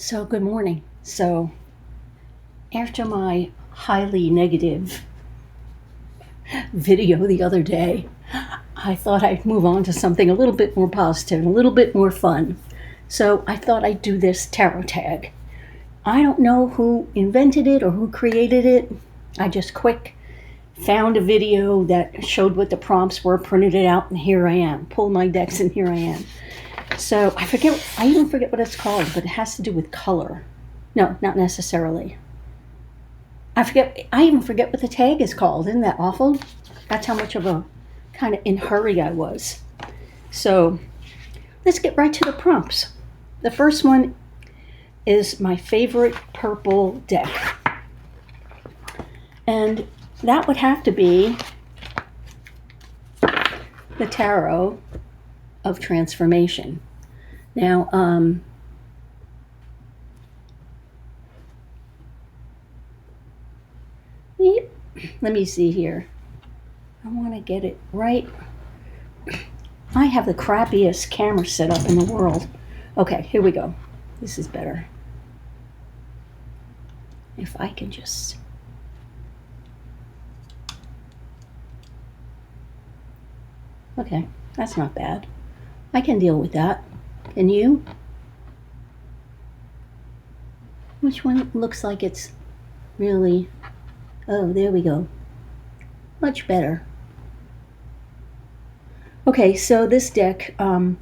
So, good morning. So, after my highly negative video the other day, I thought I'd move on to something a little bit more positive, a little bit more fun. So, I thought I'd do this tarot tag. I don't know who invented it or who created it. I just found a video that showed what the prompts were, printed it out, and here I am. Pulled my decks, and here I am. So, I even forget what it's called, but it has to do with color. No, not necessarily. I even forget what the tag is called. Isn't that awful? That's how much of a kind of in hurry I was. So let's get right to the prompts. The first one is my favorite purple deck. And that would have to be the Tarot of Transformation. Now, let me see here. I want to get it right. I have the crappiest camera setup in the world. Okay, here we go. This is better. If I can just... Okay, that's not bad. I can deal with that. Can you? Which one looks like it's really... Oh, there we go. Much better. Okay, so this deck, I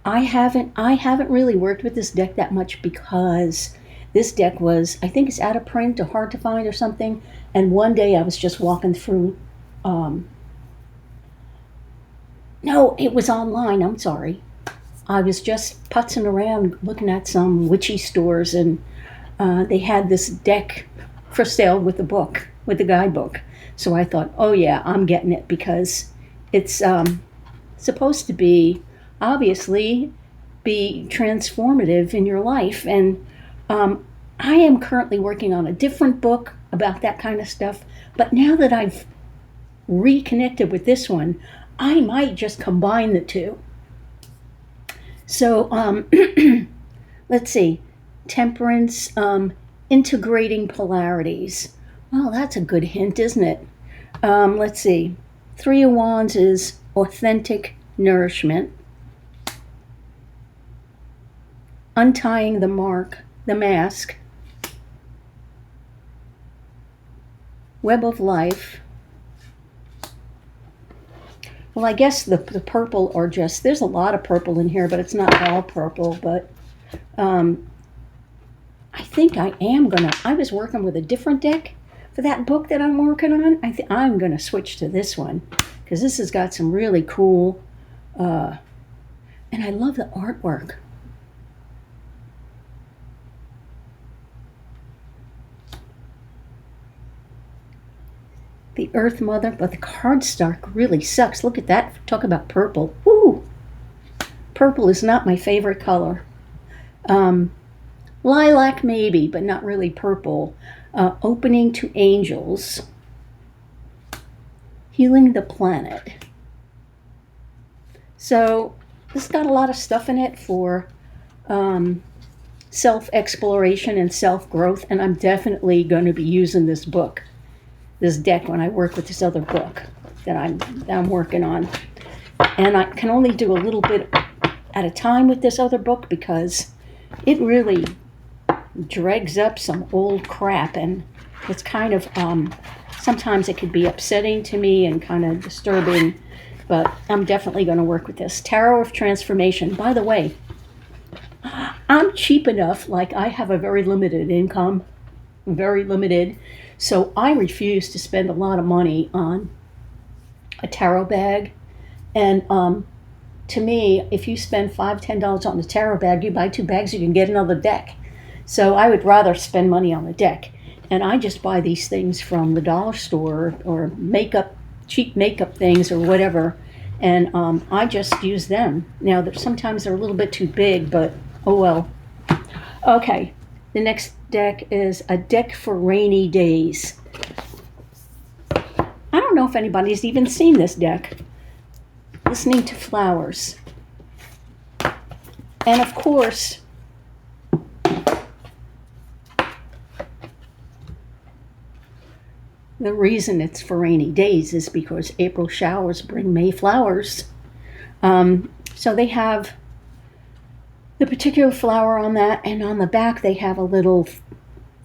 haven't really worked with this deck that much because this deck was, I think it's out of print or hard to find or something. And one day I was just walking through, no, it was online, I'm sorry. I was just putzing around looking at some witchy stores, and they had this deck for sale with the book, with the guidebook. So I thought, oh yeah, I'm getting it because it's supposed to be, obviously, be transformative in your life. And I am currently working on a different book about that kind of stuff. But now that I've reconnected with this one, I might just combine the two. So let's see, Temperance, integrating polarities. Well, that's a good hint, isn't it? Let's see, Three of Wands is authentic nourishment. Untying the mask. Web of life. Well, I guess the purple are just, there's a lot of purple in here, but it's not all purple, but I think I was working with a different deck for that book that I'm working on. I'm going to switch to this one because this has got some really cool, and I love the artwork. The Earth Mother, but the cardstock really sucks. Look at that. Talk about purple. Woo! Purple is not my favorite color. Lilac maybe, but not really purple. Opening to angels. Healing the planet. So this got a lot of stuff in it for self-exploration and self-growth, and I'm definitely going to be using this deck, when I work with this other book that I'm working on. And I can only do a little bit at a time with this other book because it really dregs up some old crap, and it's kind of, sometimes it could be upsetting to me and kind of disturbing, but I'm definitely going to work with this. Tarot of Transformation. By the way, I'm cheap enough, like I have a very limited income, very limited, so I refuse to spend a lot of money on a tarot bag. And to me, if you spend $5-10 on a tarot bag, you buy 2 bags, you can get another deck. So I would rather spend money on the deck. And I just buy these things from the dollar store or cheap makeup things or whatever. And I just use them. Now, sometimes they're a little bit too big, but oh well. Okay, the next deck is a deck for rainy days. I don't know if anybody's even seen this deck. Listening to flowers. And of course, the reason it's for rainy days is because April showers bring May flowers. So they have the particular flower on that, and on the back they have a little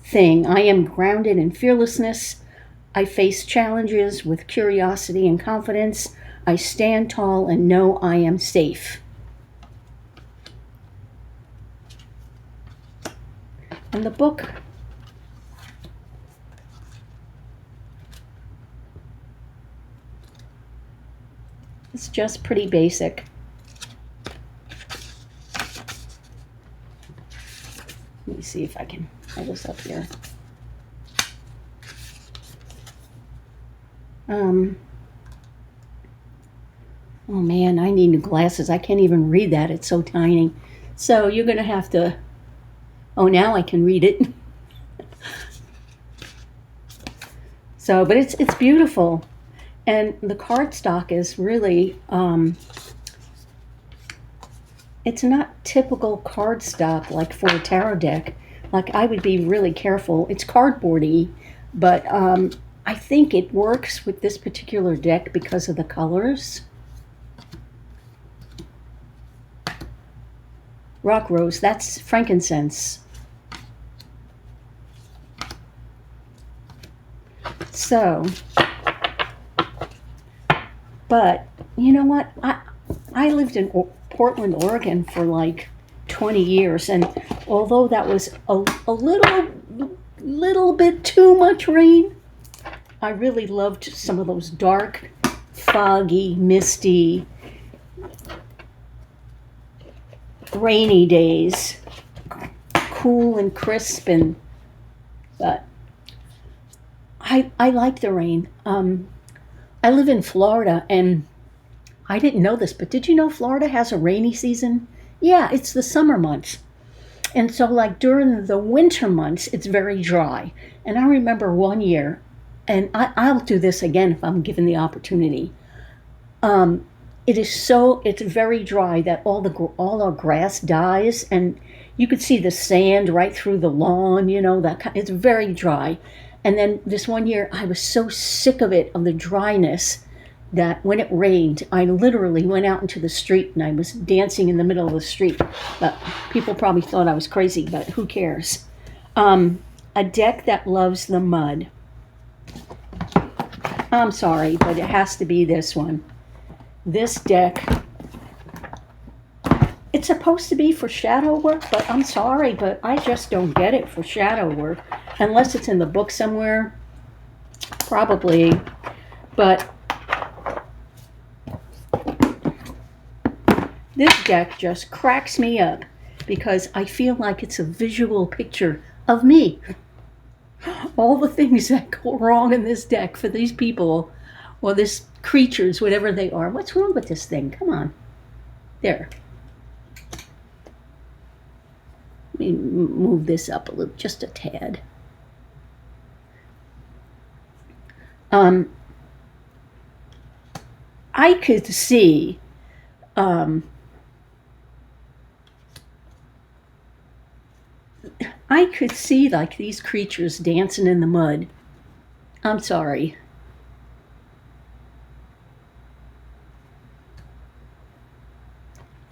thing. I am grounded in fearlessness. I face challenges with curiosity and confidence. I stand tall and know I am safe. And the book is just pretty basic. Let me see if I can hold this up here. Oh man, I need new glasses. I can't even read that. It's so tiny. So you're going to have to... Oh, now I can read it. So, but it's beautiful. And the cardstock is really... it's not typical cardstock like for a tarot deck. Like, I would be really careful. It's cardboardy, but I think it works with this particular deck because of the colors. Rock rose, that's frankincense. So, but you know what? I lived in Portland, Oregon for like 20 years, and although that was a little bit too much rain, I really loved some of those dark, foggy, misty, rainy days, cool and crisp, and but I like the rain. I live in Florida, and I didn't know this, but did you know Florida has a rainy season? Yeah, it's the summer months. And so like during the winter months, it's very dry. And I remember one year, and I'll do this again if I'm given the opportunity. It's very dry that all our grass dies, and you could see the sand right through the lawn, it's very dry. And then this one year, I was so sick of the dryness, that when it rained, I literally went out into the street and I was dancing in the middle of the street. But people probably thought I was crazy, but who cares? A deck that loves the mud. I'm sorry, but it has to be this one. This deck, it's supposed to be for shadow work, but I'm sorry, but I just don't get it for shadow work. Unless it's in the book somewhere, probably. But this deck just cracks me up because I feel like it's a visual picture of me. All the things that go wrong in this deck for these people, or this creatures, whatever they are. What's wrong with this thing? Come on. There. Let me move this up a little, just a tad. I could see like these creatures dancing in the mud. I'm sorry.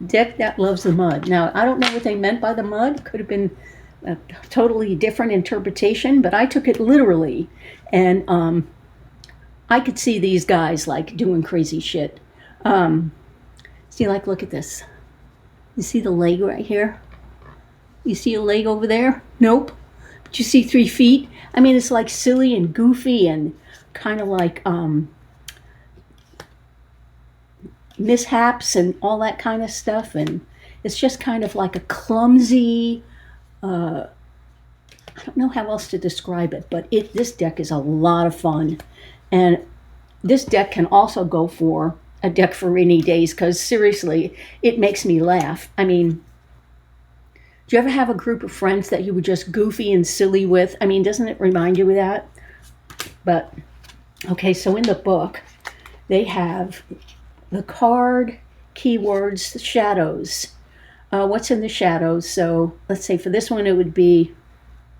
Deck that loves the mud. Now, I don't know what they meant by the mud. Could have been a totally different interpretation, but I took it literally. And I could see these guys like doing crazy shit. See, like, look at this. You see the leg right here? You see a leg over there? Nope. But you see 3 feet? I mean, it's like silly and goofy and kind of like mishaps and all that kind of stuff. And it's just kind of like a clumsy, I don't know how else to describe it, but this deck is a lot of fun. And this deck can also go for a deck for rainy days, because seriously, it makes me laugh. I mean, do you ever have a group of friends that you were just goofy and silly with? I mean, doesn't it remind you of that? But, okay, so in the book, they have the card, keywords, shadows. What's in the shadows? So let's say for this one, it would be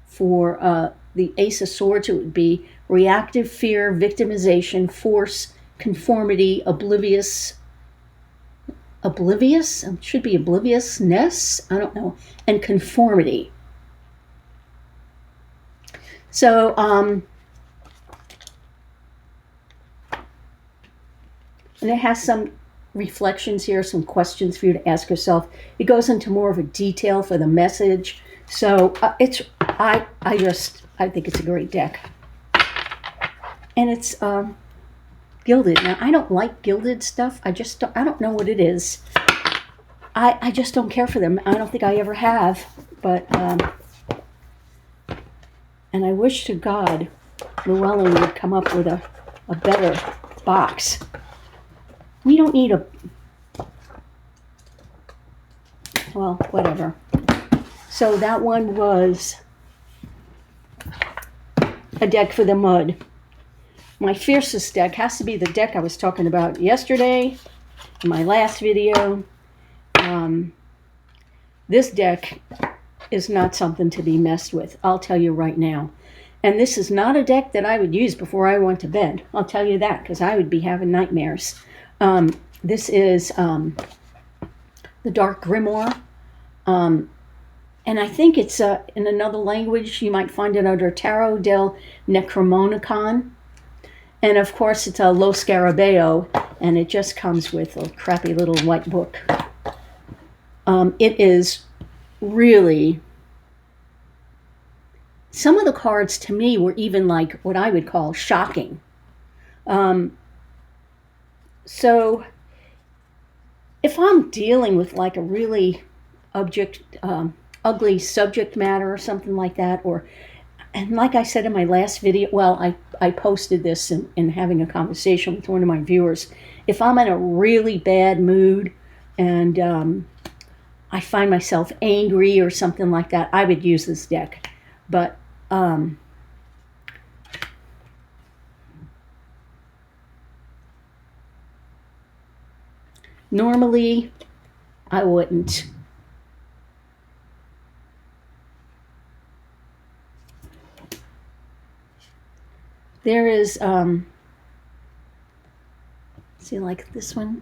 for the Ace of Swords, it would be reactive, fear, victimization, force, conformity, oblivious, it should be obliviousness, I don't know, and conformity. So, and it has some reflections here, some questions for you to ask yourself. It goes into more of a detail for the message. So I think it's a great deck. And it's gilded. Now, I don't like gilded stuff. I don't know what it is. I just don't care for them. I don't think I ever have. But, and I wish to God Llewellyn would come up with a better box. We don't need well, whatever. So that one was a deck for the mud. My fiercest deck has to be the deck I was talking about yesterday in my last video. This deck is not something to be messed with, I'll tell you right now. And this is not a deck that I would use before I went to bed. I'll tell you that, because I would be having nightmares. This is the Dark Grimoire. And I think it's in another language. You might find it under Tarot del Necromonicon. And of course, it's a Lo Scarabeo, and it just comes with a crappy little white book. It is really... Some of the cards to me were even like what I would call shocking. So if I'm dealing with like a really ugly subject matter or something like that, and like I said in my last video, well, I posted this in having a conversation with one of my viewers. If I'm in a really bad mood and I find myself angry or something like that, I would use this deck. But normally I wouldn't. There is see, like this one,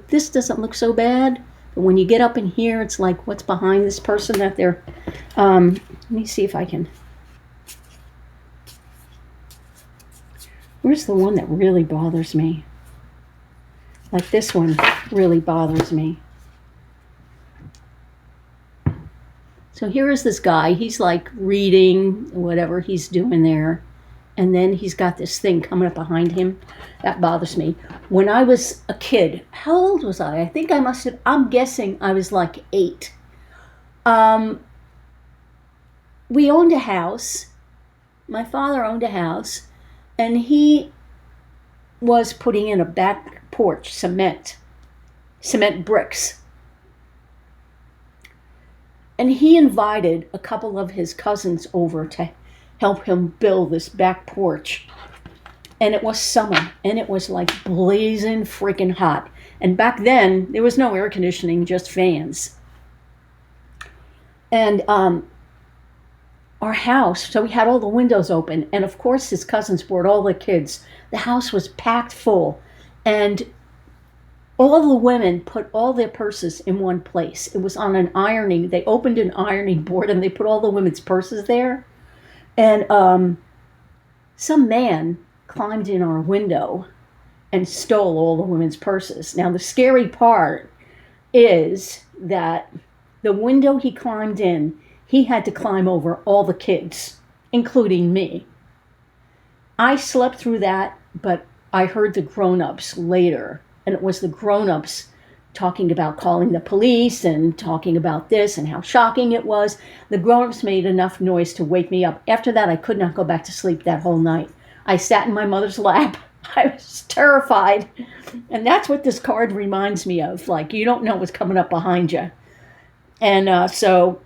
this doesn't look so bad, but when you get up in here, it's like what's behind this person that they're let me see if I can. Where's the one that really bothers me? Like this one really bothers me. So here is this guy. He's like reading whatever he's doing there. And then he's got this thing coming up behind him. That bothers me. When I was a kid, how old was I? I think I'm guessing I was like 8. We owned a house. My father owned a house. And he was putting in a back porch, cement bricks. And he invited a couple of his cousins over to help him build this back porch. And it was summer, and it was like blazing freaking hot. And back then, there was no air conditioning, just fans. And our house, so we had all the windows open, and of course his cousins brought all the kids. The house was packed full, and all the women put all their purses in one place. It was on an ironing. They opened an ironing board, and they put all the women's purses there. And some man climbed in our window and stole all the women's purses. Now, the scary part is that the window he climbed in, he had to climb over all the kids, including me. I slept through that, but I heard the grown-ups later, and it was the grown-ups talking about calling the police and talking about this and how shocking it was. The grown-ups made enough noise to wake me up. After that, I could not go back to sleep that whole night. I sat in my mother's lap. I was terrified. And that's what this card reminds me of. Like, you don't know what's coming up behind you. And so,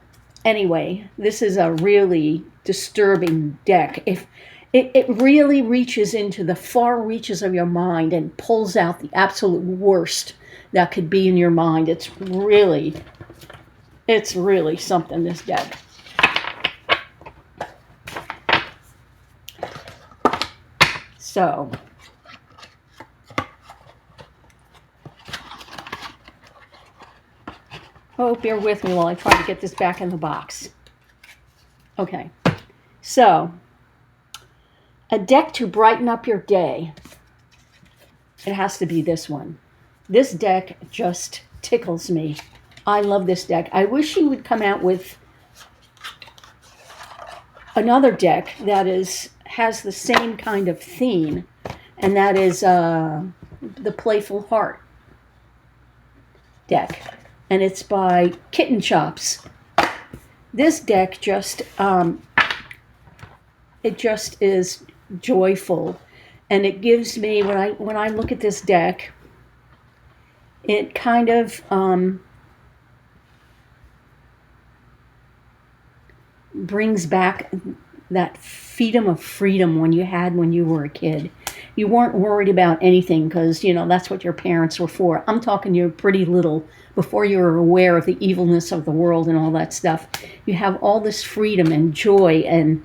anyway, this is a really disturbing deck. If it really reaches into the far reaches of your mind and pulls out the absolute worst that could be in your mind. It's really something, this deck. So, oh, bear with me while I try to get this back in the box. Okay, so a deck to brighten up your day. It has to be this one. This deck just tickles me. I love this deck. I wish he would come out with another deck that has the same kind of theme, and that is the Playful Heart deck, and it's by Kitten Chops. This deck just it just is joyful, and it gives me, when I look at this deck, it kind of brings back that freedom of freedom when you were a kid. You weren't worried about anything because, that's what your parents were for. I'm talking you're pretty little, before you were aware of the evilness of the world and all that stuff. You have all this freedom and joy and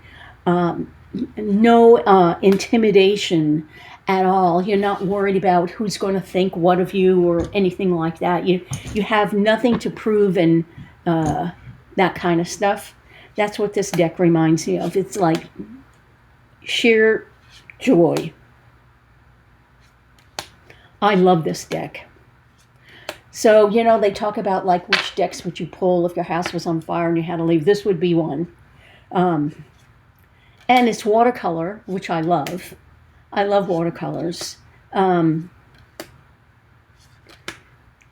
no intimidation at all. You're not worried about who's going to think what of you or anything like that. You have nothing to prove and that kind of stuff. That's what this deck reminds me of. It's like sheer joy. I love this deck. So, they talk about like which decks would you pull if your house was on fire and you had to leave. This would be one. And it's watercolor, which I love. I love watercolors. And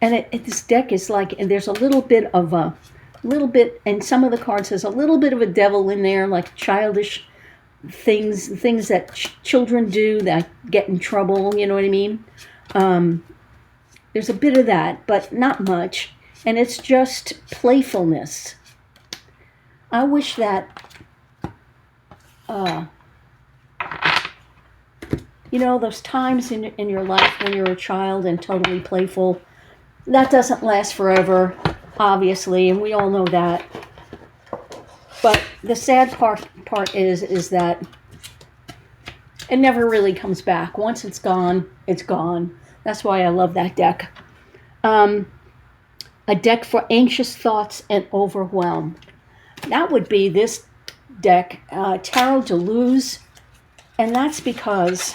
this deck is like, and there's a little bit, and some of the cards has a little bit of a devil in there, like childish things that children do that get in trouble, you know what I mean? There's a bit of that, but not much. And it's just playfulness. I wish that, those times in your life when you're a child and totally playful, that doesn't last forever, obviously, and we all know that. But the sad part is that it never really comes back. Once it's gone, it's gone. That's why I love that deck. A deck for anxious thoughts and overwhelm. That would be this deck, Tarot de Luz, and that's because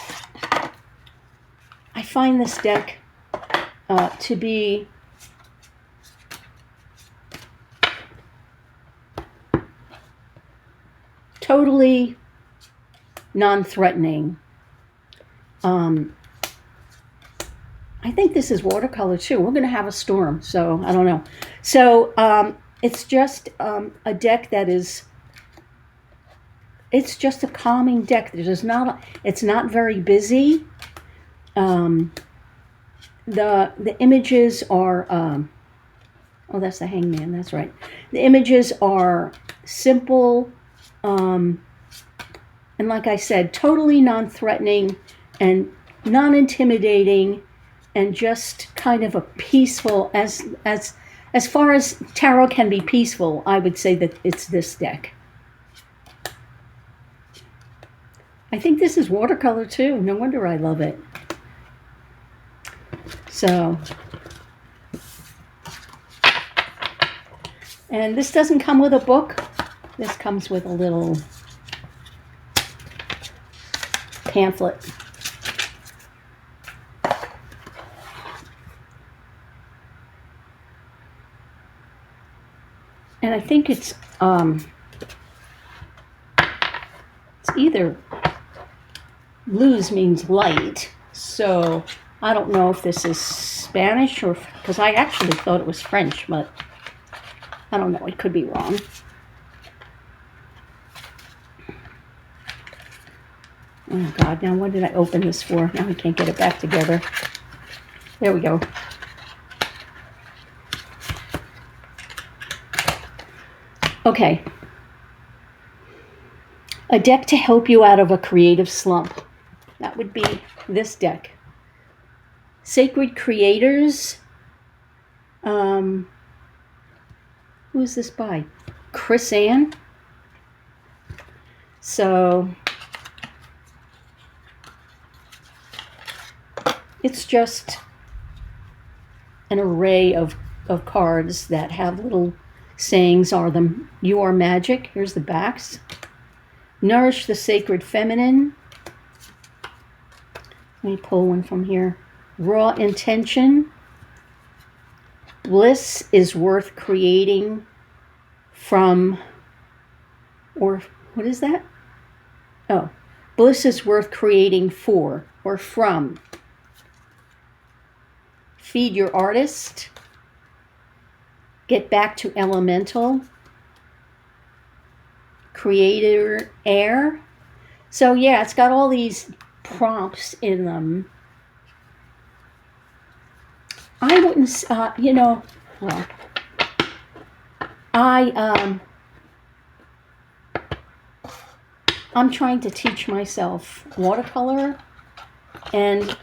I find this deck to be totally non-threatening. I think this is watercolor too. We're going to have a storm, so I don't know. So it's just a deck that is, it's just a calming deck. It's not very busy. The images are, oh, that's the Hangman, that's right. The images are simple, and like I said, totally non-threatening and non-intimidating, and just kind of a peaceful, as far as tarot can be peaceful, I would say that it's this deck. I think this is watercolor too. No wonder I love it. So, and this doesn't come with a book. This comes with a little pamphlet. And I think it's either luz means light, so I don't know if this is Spanish or, because I actually thought it was French, but I don't know, it could be wrong. Oh God, now what did I open this for? Now I can't get it back together. There we go. Okay. A deck to help you out of a creative slump. That would be this deck. Sacred Creators. Who is this by? Chris Ann. So It's just an array of cards that have little sayings are them. You are magic. Here's the backs. Nourish the sacred feminine. Let me pull one from here. Raw intention. Bliss is worth creating from, or what is that? Oh, bliss is worth creating for or from. Feed your artist. Get back to elemental. Creator air. So yeah, it's got all these prompts in them. I wouldn't, well, I'm trying to teach myself watercolor, and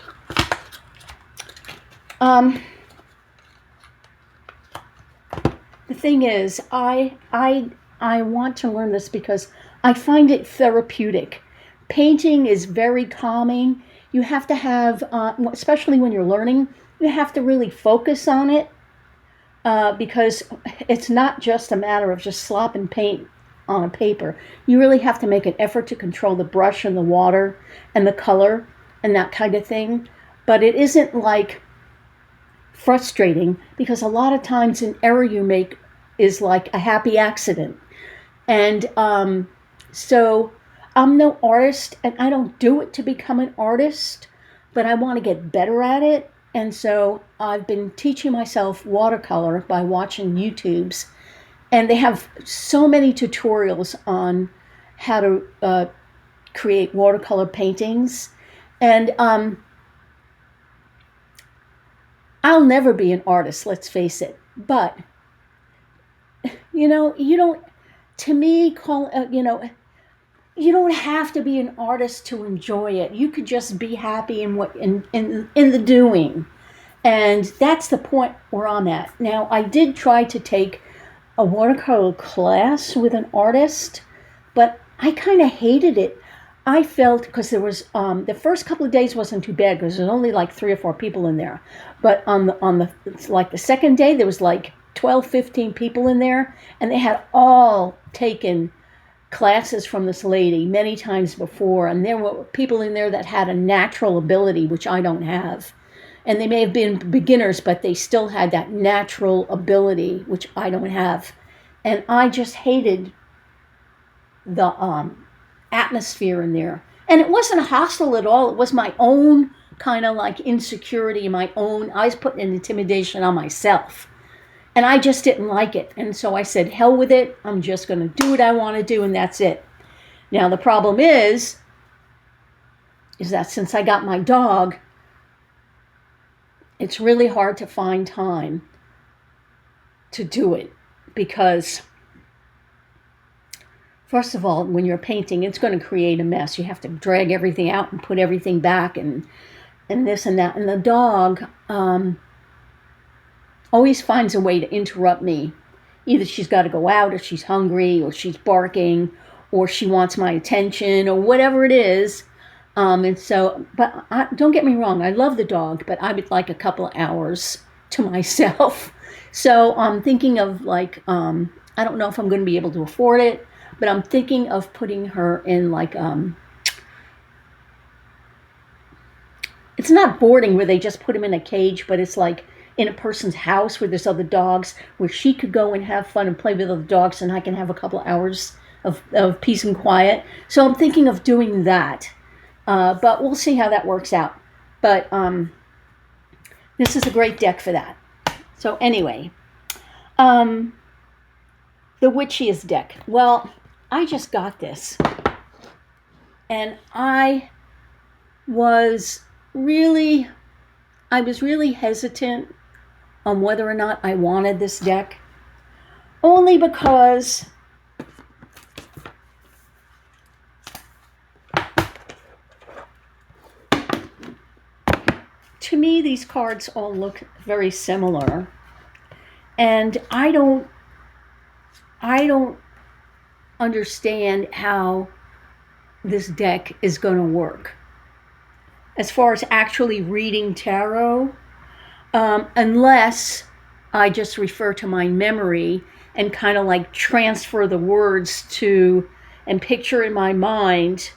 the thing is, I want to learn this because I find it therapeutic. Painting is very calming. You have to have, especially when you're learning, you have to really focus on it because it's not just a matter of just slopping paint on a paper. You really have to make an effort to control the brush and the water and the color and that kind of thing. But it isn't like frustrating because a lot of times an error you make is like a happy accident. And so I'm no artist, and I don't do it to become an artist, but I want to get better at it. And so I've been teaching myself watercolor by watching YouTubes, and they have so many tutorials on how to create watercolor paintings. And I'll never be an artist, let's face it. But, you don't, to me, you don't have to be an artist to enjoy it. You could just be happy in the doing. And that's the point where I'm at. Now, I did try to take a watercolor class with an artist, but I kind of hated it. I felt, because there was, the first couple of days wasn't too bad because there was only like 3 or 4 people in there. But on the second day, there was like 12, 15 people in there, and they had all taken classes from this lady many times before, and there were people in there that had a natural ability, which I don't have. And they may have been beginners, but they still had that natural ability, which I don't have. And I just hated the atmosphere in there. And it wasn't hostile at all. It was my own kind of like insecurity, I was putting an intimidation on myself. And I just didn't like it. And so I said, hell with it. I'm just going to do what I want to do, and that's it. Now, the problem is that since I got my dog, it's really hard to find time to do it because, first of all, when you're painting, it's going to create a mess. You have to drag everything out and put everything back and this and that. And the dog always finds a way to interrupt me. Either she's got to go out, or she's hungry, or she's barking, or she wants my attention, or whatever it is. And so, but don't get me wrong, I love the dog, but I would like a couple of hours to myself. So I'm thinking of like, I don't know if I'm going to be able to afford it, but I'm thinking of putting her in like, it's not boarding where they just put him in a cage, but it's like in a person's house where there's other dogs, where she could go and have fun and play with other dogs, and I can have a couple of hours of peace and quiet. So I'm thinking of doing that. But we'll see how that works out. But this is a great deck for that. So anyway, the Witchiest deck. Well, I just got this, and I was really hesitant on whether or not I wanted this deck, only because to me these cards all look very similar, and I don't understand how this deck is going to work. as far as actually reading tarot, unless I just refer to my memory and kind of like transfer the words to and picture in my mind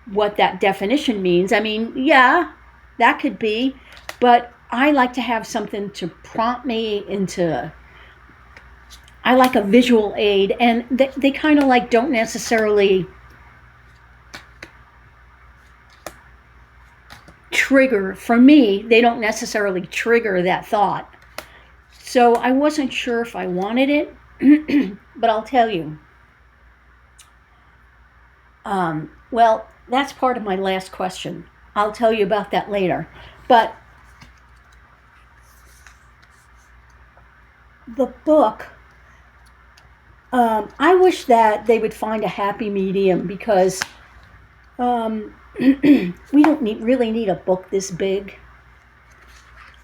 what that definition means. I mean, yeah, that could be, but I like to have something to prompt me into. I like a visual aid, and they kind of like don't necessarily trigger, for me, they don't necessarily trigger that thought. So I wasn't sure if I wanted it, but I'll tell you. Well, that's part of my last question. I'll tell you about that later. But the book, I wish that they would find a happy medium, because we don't really need a book this big.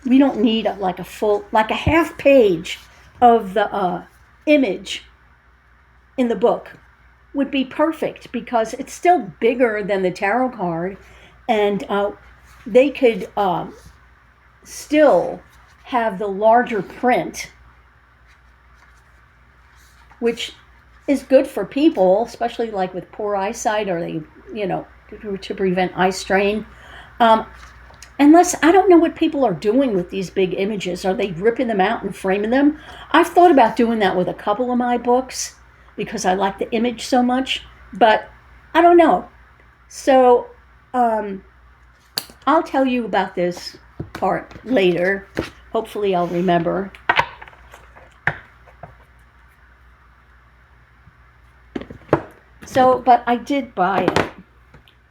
We don't need like a half page of the image in the book would be perfect, because it's still bigger than the tarot card, and they could still have the larger print, which is good for people, especially like with poor eyesight, or they, to prevent eye strain. Unless, I don't know what people are doing with these big images. Are they ripping them out and framing them? I've thought about doing that with a couple of my books because I like the image so much, but I don't know. So I'll tell you about this part later. Hopefully I'll remember. So, but I did buy it.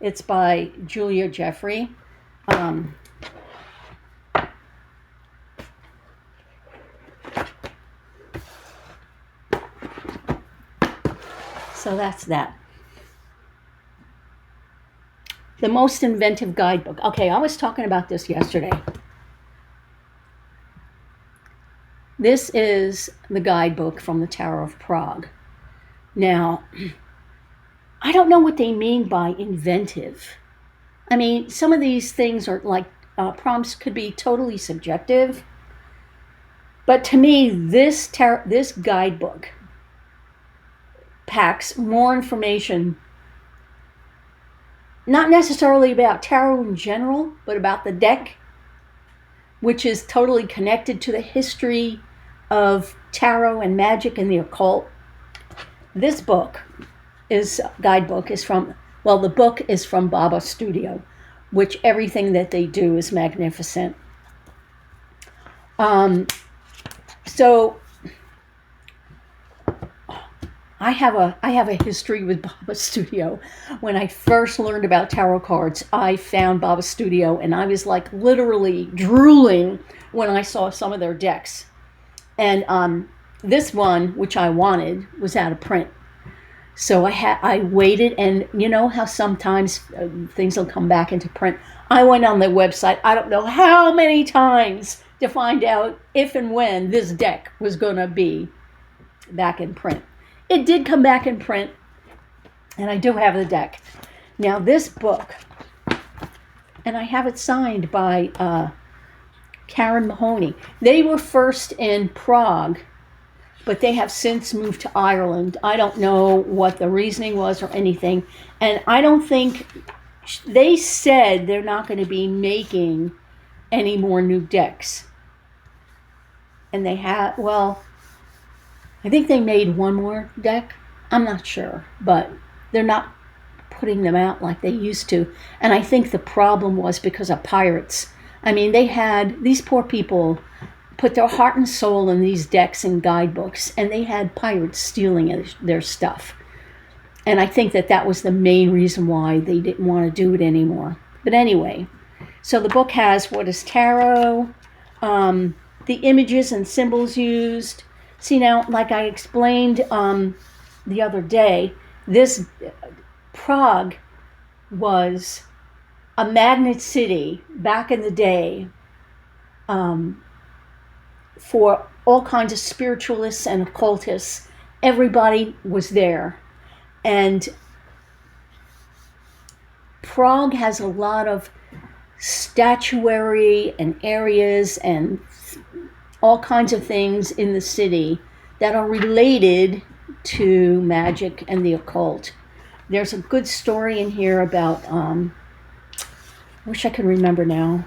It's by Julia Jeffrey. So that's that. The Most Inventive Guidebook. Okay, I was talking about this yesterday. This is the guidebook from the Tarot of Prague. Now, I don't know what they mean by inventive. I mean, some of these things are like prompts could be totally subjective. But to me, this guidebook packs more information, not necessarily about tarot in general, but about the deck, which is totally connected to the history of tarot and magic and the occult. This guidebook is from, well, the book is from Baba Studio, which everything that they do is magnificent. So I have a history with Baba Studio. When I first learned about tarot cards, I found Baba Studio, and I was like literally drooling when I saw some of their decks. And this one, which I wanted, was out of print. So I waited, and you know how sometimes things will come back into print. I went on their website, I don't know how many times, to find out if and when this deck was going to be back in print. It did come back in print, and I do have the deck. Now this book, and I have it signed by Karen Mahoney. They were first in Prague, but they have since moved to Ireland. I don't know what the reasoning was or anything, and I don't think, they said they're not going to be making any more new decks. And they have, well, I think they made one more deck. I'm not sure, but they're not putting them out like they used to. And I think the problem was because of pirates. I mean, they had, these poor people put their heart and soul in these decks and guidebooks, and they had pirates stealing their stuff. And I think that was the main reason why they didn't want to do it anymore. But anyway, so the book has what is tarot, the images and symbols used. See, now, like I explained the other day, this Prague was a magnet city back in the day for all kinds of spiritualists and occultists. Everybody was there. And Prague has a lot of statuary and areas and all kinds of things in the city that are related to magic and the occult. There's a good story in here about, I wish I could remember now,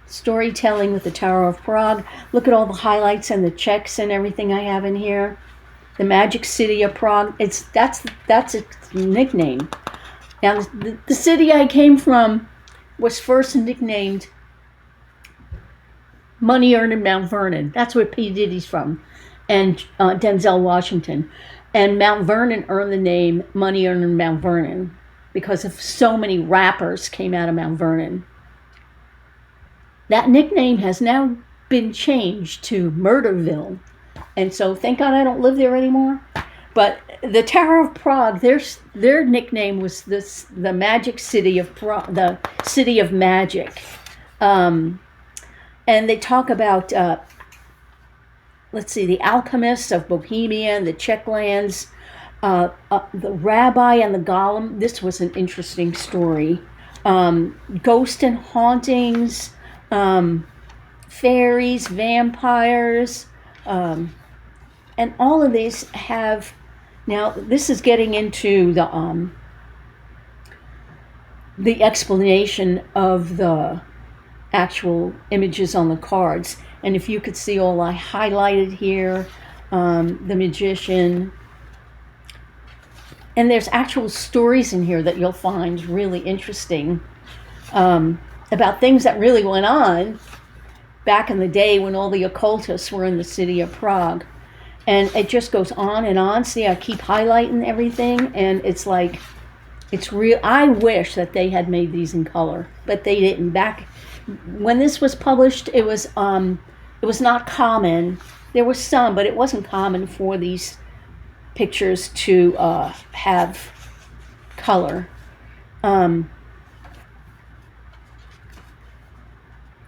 storytelling with the Tower of Prague. Look at all the highlights and the checks and everything I have in here. The Magic City of Prague. That's its nickname. Now, the city I came from was first nicknamed Money Earned in Mount Vernon. That's where P. Diddy's from, and Denzel Washington. And Mount Vernon earned the name Money Earned in Mount Vernon because of so many rappers came out of Mount Vernon. That nickname has now been changed to Murderville. And so thank God I don't live there anymore. But the Tower of Prague, their nickname was the Magic City of Prague, the City of Magic. And they talk about, let's see, the alchemists of Bohemia and the Czech lands, the rabbi and the golem. This was an interesting story. Ghost and hauntings, fairies, vampires, and all of these have. Now, this is getting into the explanation of the actual images on the cards. And if you could see all I highlighted here, the magician. And there's actual stories in here that you'll find really interesting about things that really went on back in the day when all the occultists were in the city of Prague. And it just goes on and on. See, I keep highlighting everything, and it's like, it's real. I wish that they had made these in color, but they didn't. Back when this was published, it was not common. There was some, but it wasn't common for these pictures to have color.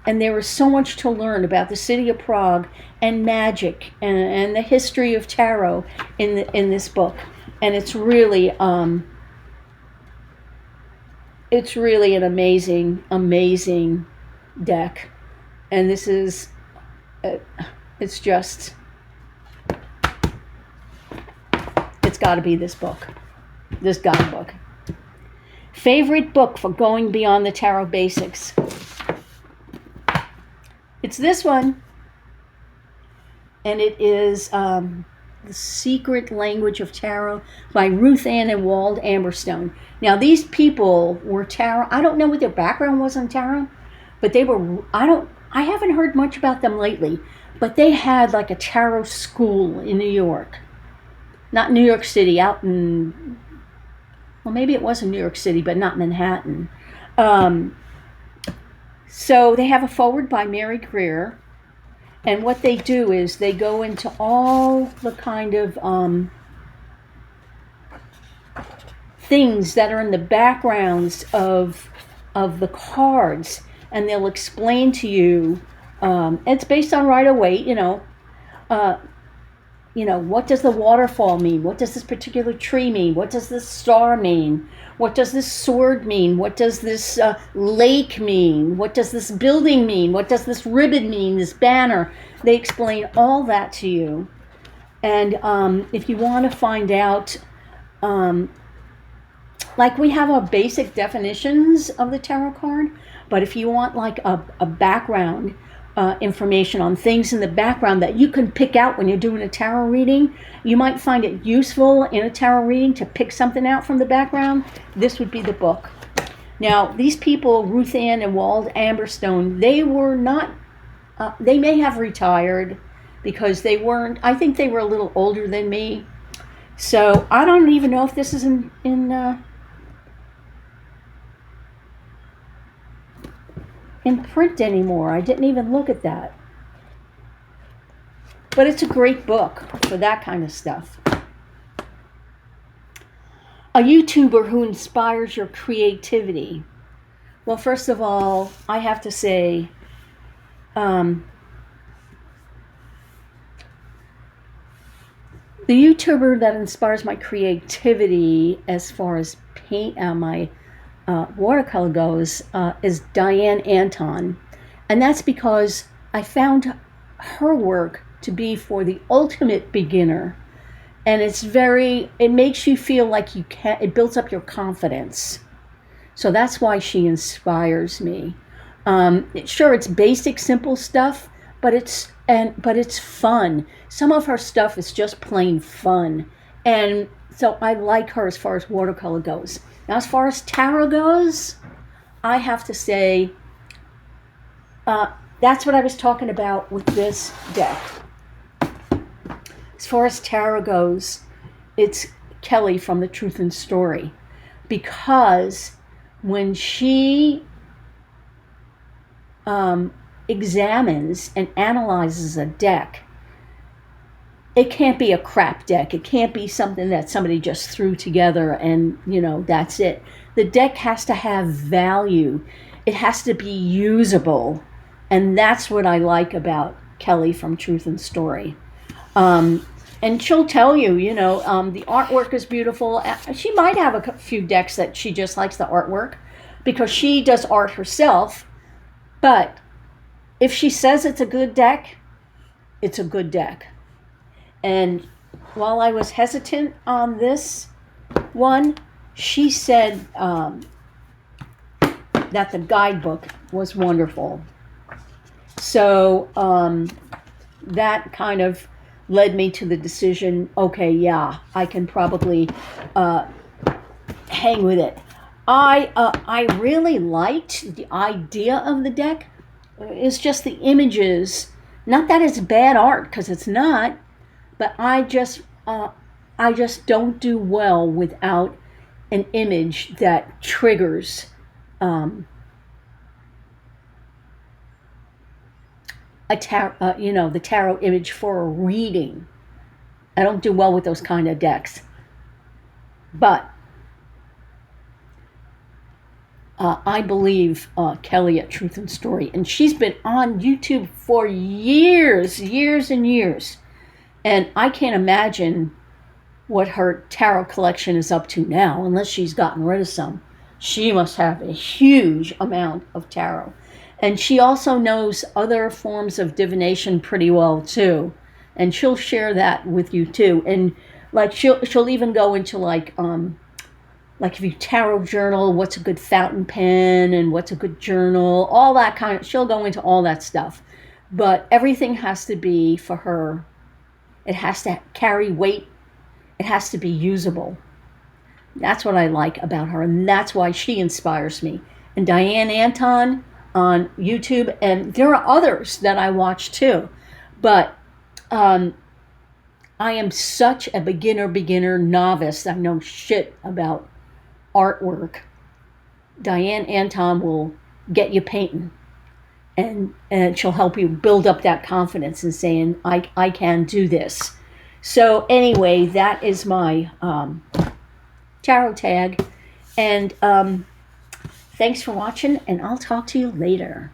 And there was so much to learn about the city of Prague and magic and the history of tarot in this book. And it's really an amazing deck. And this is, it's got to be this book, this guidebook. Favorite book for going beyond the tarot basics? It's this one, and it is The Secret Language of Tarot by Ruth Ann and Wald Amberstone. Now, these people were tarot. I don't know what their background was on tarot, but they were, I haven't heard much about them lately, but they had like a tarot school in New York. Not New York City, out in, well, maybe it was in New York City, but not Manhattan. So they have a foreword by Mary Greer, and what they do is they go into all the kind of things that are in the backgrounds of the cards, and they'll explain to you. It's based on Rider-Waite, what does the waterfall mean? What does this particular tree mean? What does this star mean? What does this sword mean? What does this lake mean? What does this building mean? What does this ribbon mean, this banner? They explain all that to you. And if you want to find out, like we have our basic definitions of the tarot card, but if you want like a background, information on things in the background that you can pick out when you're doing a tarot reading, you might find it useful in a tarot reading to pick something out from the background. This would be the book. Now, these people, Ruth Ann and Wald Amberstone, they were not, they may have retired because they weren't, I think they were a little older than me. So I don't even know if this is in print anymore. I didn't even look at that. But it's a great book for that kind of stuff. A YouTuber who inspires your creativity. Well, first of all, I have to say, the YouTuber that inspires my creativity as far as paint, my watercolor goes is Diane Anton. And that's because I found her work to be for the ultimate beginner. And it makes you feel like it builds up your confidence. So that's why she inspires me. Sure, it's basic, simple stuff, but it's fun. Some of her stuff is just plain fun. And so I like her as far as watercolor goes. Now, as far as tarot goes, I have to say, that's what I was talking about with this deck. As far as tarot goes, it's Kelly from The Truth and Story. Because when she examines and analyzes a deck, it can't be a crap deck. It can't be something that somebody just threw together and, that's it. The deck has to have value. It has to be usable. And that's what I like about Kelly from Truth and Story. And she'll tell you, the artwork is beautiful. She might have a few decks that she just likes the artwork because she does art herself. But if she says it's a good deck, it's a good deck. And while I was hesitant on this one, she said that the guidebook was wonderful. So that kind of led me to the decision, okay, yeah, I can probably hang with it. I really liked the idea of the deck. It's just the images. Not that it's bad art, because it's not, but I just don't do well without an image that triggers the tarot image for a reading. I don't do well with those kind of decks. But I believe Kelly at Truth and Story, and she's been on YouTube for years and years. And I can't imagine what her tarot collection is up to now, unless she's gotten rid of some. She must have a huge amount of tarot. And she also knows other forms of divination pretty well too. And she'll share that with you too. And like she'll even go into like if you tarot journal, what's a good fountain pen and what's a good journal, all that kind of, she'll go into all that stuff. But everything has to be, for her, it has to carry weight. It has to be usable. That's what I like about her, and that's why she inspires me. And Diane Anton on YouTube, and there are others that I watch too. But I am such a beginner novice. I know shit about artwork. Diane Anton will get you painting, and she'll help you build up that confidence and saying, I can do this. So anyway, that is my tarot tag, and thanks for watching, and I'll talk to you later.